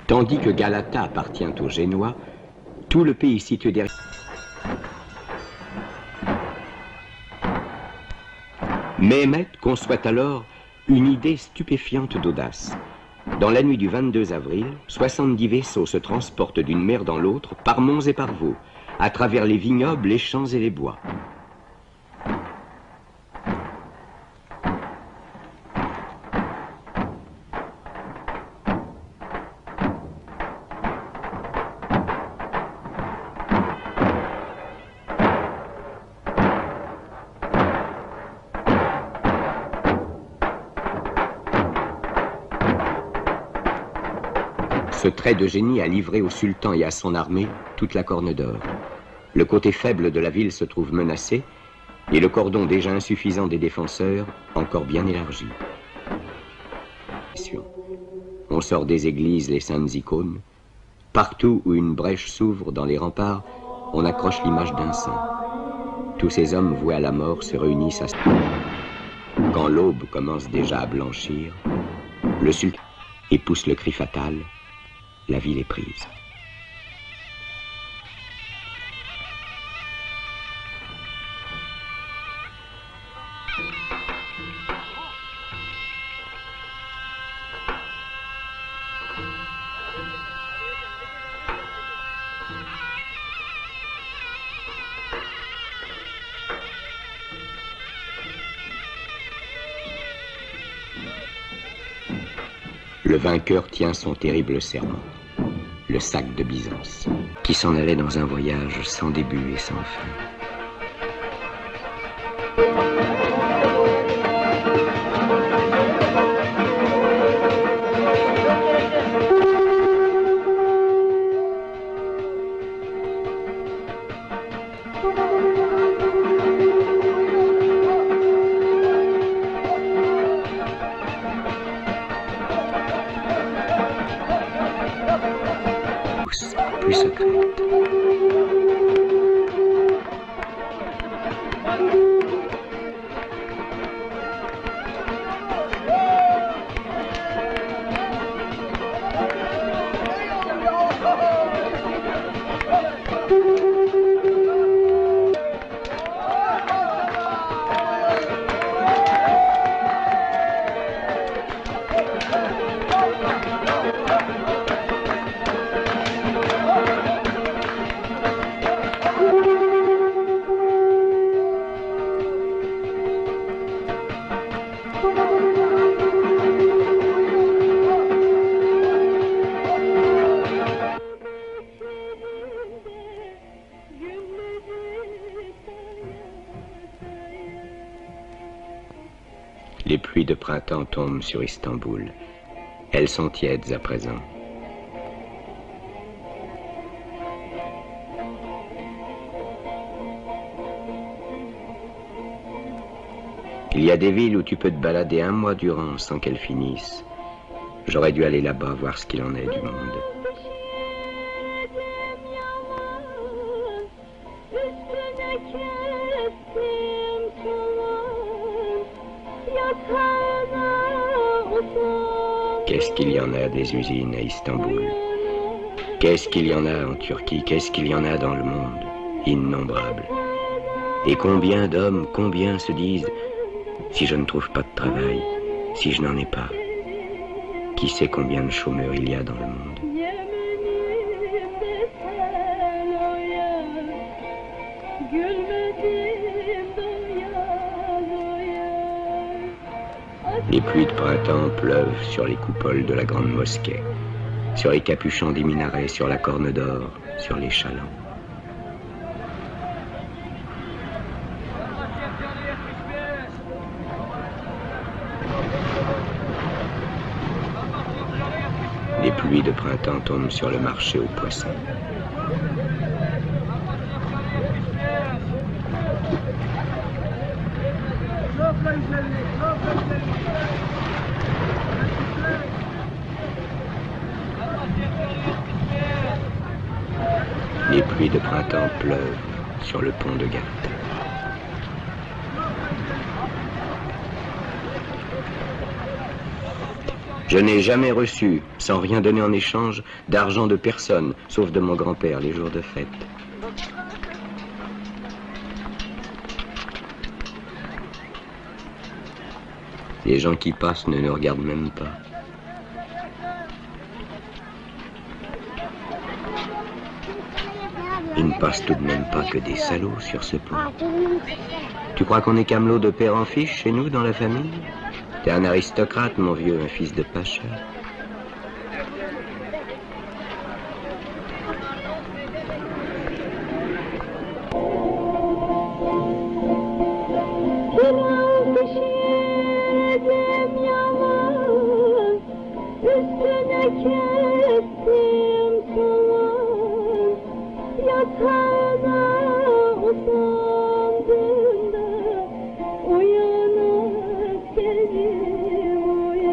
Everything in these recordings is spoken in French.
Tandis que Galata appartient aux Génois, tout le pays situé derrière. Mehmet conçoit alors une idée stupéfiante d'audace. Dans la nuit du 22 avril, 70 vaisseaux se transportent d'une mer dans l'autre, par monts et par vaux, à travers les vignobles, les champs et les bois. Ce trait de génie a livré au sultan et à son armée toute la Corne d'Or. Le côté faible de la ville se trouve menacé et le cordon déjà insuffisant des défenseurs encore bien élargi. On sort des églises les saintes icônes. Partout où une brèche s'ouvre dans les remparts, on accroche l'image d'un saint. Tous ces hommes voués à la mort se réunissent à... Quand l'aube commence déjà à blanchir, le sultan pousse le cri fatal. La ville est prise. Le vainqueur tient son terrible serment, le sac de Byzance, qui s'en allait dans un voyage sans début et sans fin. Plus secrète. Les pluies de printemps tombent sur Istanbul. Elles sont tièdes à présent. Il y a des villes où tu peux te balader un mois durant sans qu'elles finissent. J'aurais dû aller là-bas voir ce qu'il en est du monde. Qu'est-ce qu'il y en a des usines à Istanbul? Qu'est-ce qu'il y en a en Turquie? Qu'est-ce qu'il y en a dans le monde? Innombrables. Et combien d'hommes, combien se disent: si je ne trouve pas de travail, si je n'en ai pas, qui sait combien de chômeurs il y a dans le monde? Les pluies de printemps pleuvent sur les coupoles de la grande mosquée, sur les capuchons des minarets, sur la Corne d'Or, sur les chalands. Les pluies de printemps tombent sur le marché aux poissons. Les pluies de printemps pleuvent sur le pont de Galata. Je n'ai jamais reçu, sans rien donner en échange, d'argent de personne, sauf de mon grand-père les jours de fête. Les gens qui passent ne nous regardent même pas. Il ne passe tout de même pas que des salauds sur ce pont. Tu crois qu'on est camelot de père en fiche chez nous, dans la famille? T'es un aristocrate, mon vieux, un fils de pacha.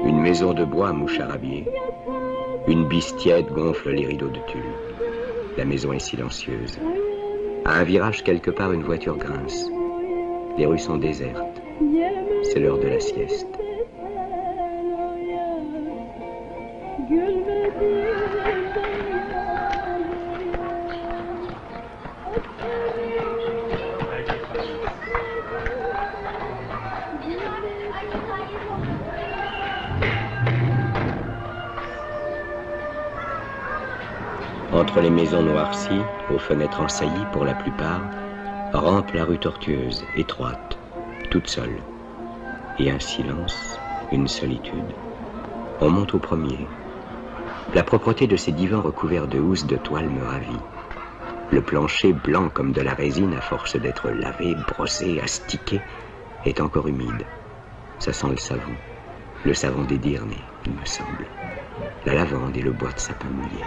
Une maison de bois moucharabiée. Une bise tiède gonfle les rideaux de tulle. La maison est silencieuse. À un virage quelque part, une voiture grince. Les rues sont désertes. C'est l'heure de la sieste. Entre les maisons noircies, aux fenêtres ensaillies pour la plupart, rampe la rue tortueuse, étroite, toute seule. Et un silence, une solitude. On monte au premier. La propreté de ces divans recouverts de housses de toile me ravit. Le plancher, blanc comme de la résine à force d'être lavé, brossé, astiqué, est encore humide. Ça sent le savon des Dyrnées, il me semble. La lavande et le bois de sapin mouillé.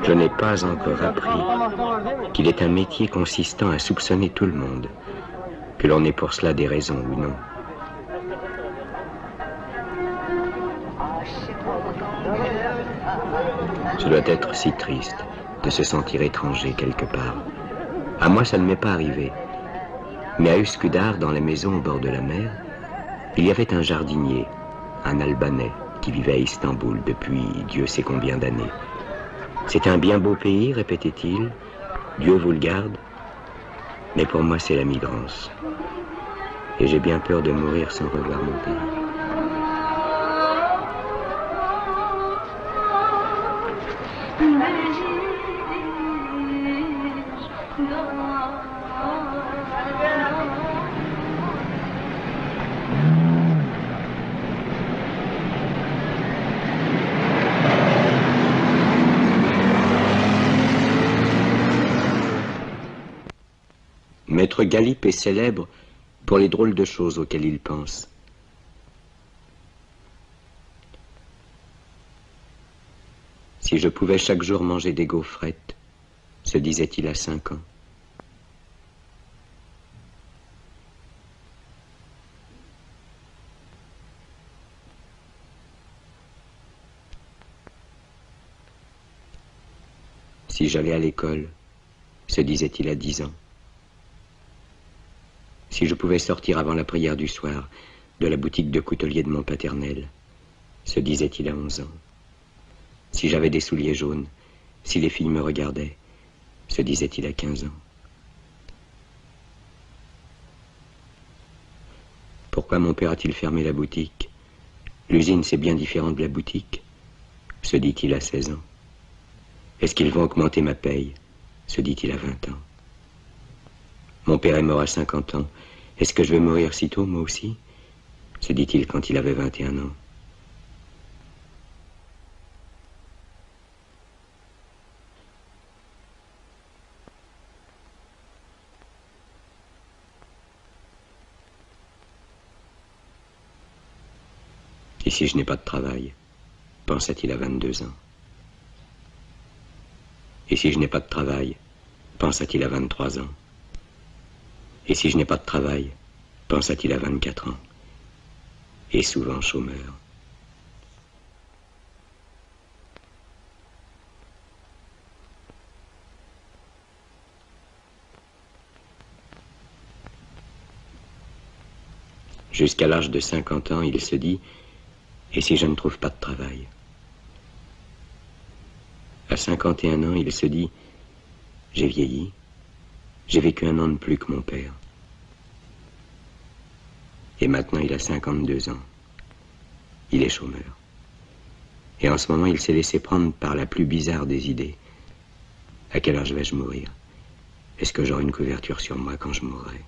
Je n'ai pas encore appris qu'il est un métier consistant à soupçonner tout le monde, que l'on ait pour cela des raisons ou non. Ce doit être si triste de se sentir étranger quelque part. À moi, ça ne m'est pas arrivé. Mais à Üsküdar, dans la maison au bord de la mer, il y avait un jardinier, un Albanais, qui vivait à Istanbul depuis Dieu sait combien d'années. C'est un bien beau pays, répétait-il. Dieu vous le garde. Mais pour moi, c'est la migrance. Et j'ai bien peur de mourir sans revoir mon pays. Maître Galip est célèbre pour les drôles de choses auxquelles il pense. Si je pouvais chaque jour manger des gaufrettes, se disait-il à 5 ans. Si j'allais à l'école, se disait-il à 10 ans. Si je pouvais sortir avant la prière du soir de la boutique de coutelier de mon paternel, se disait-il à 11 ans. Si j'avais des souliers jaunes, si les filles me regardaient, se disait-il à 15 ans. Pourquoi mon père a-t-il fermé la boutique? L'usine, c'est bien différent de la boutique, se dit-il à 16 ans. Est-ce qu'ils vont augmenter ma paye? Se dit-il à 20 ans. Mon père est mort à 50 ans. Est-ce que je vais mourir si tôt, moi aussi? Se dit-il quand il avait 21 ans. Et si je n'ai pas de travail, pensa-t-il à 22 ans. Et si je n'ai pas de travail, pensa-t-il à 23 ans. Et si je n'ai pas de travail, pensa-t-il à 24 ans. Et souvent chômeur. Jusqu'à l'âge de 50 ans, il se dit, et si je ne trouve pas de travail? À 51 ans, il se dit, j'ai vieilli, j'ai vécu 1 an de plus que mon père. Et maintenant, il a 52 ans. Il est chômeur. Et en ce moment, il s'est laissé prendre par la plus bizarre des idées. À quelle heure vais-je mourir? Est-ce que j'aurai une couverture sur moi quand je mourrai?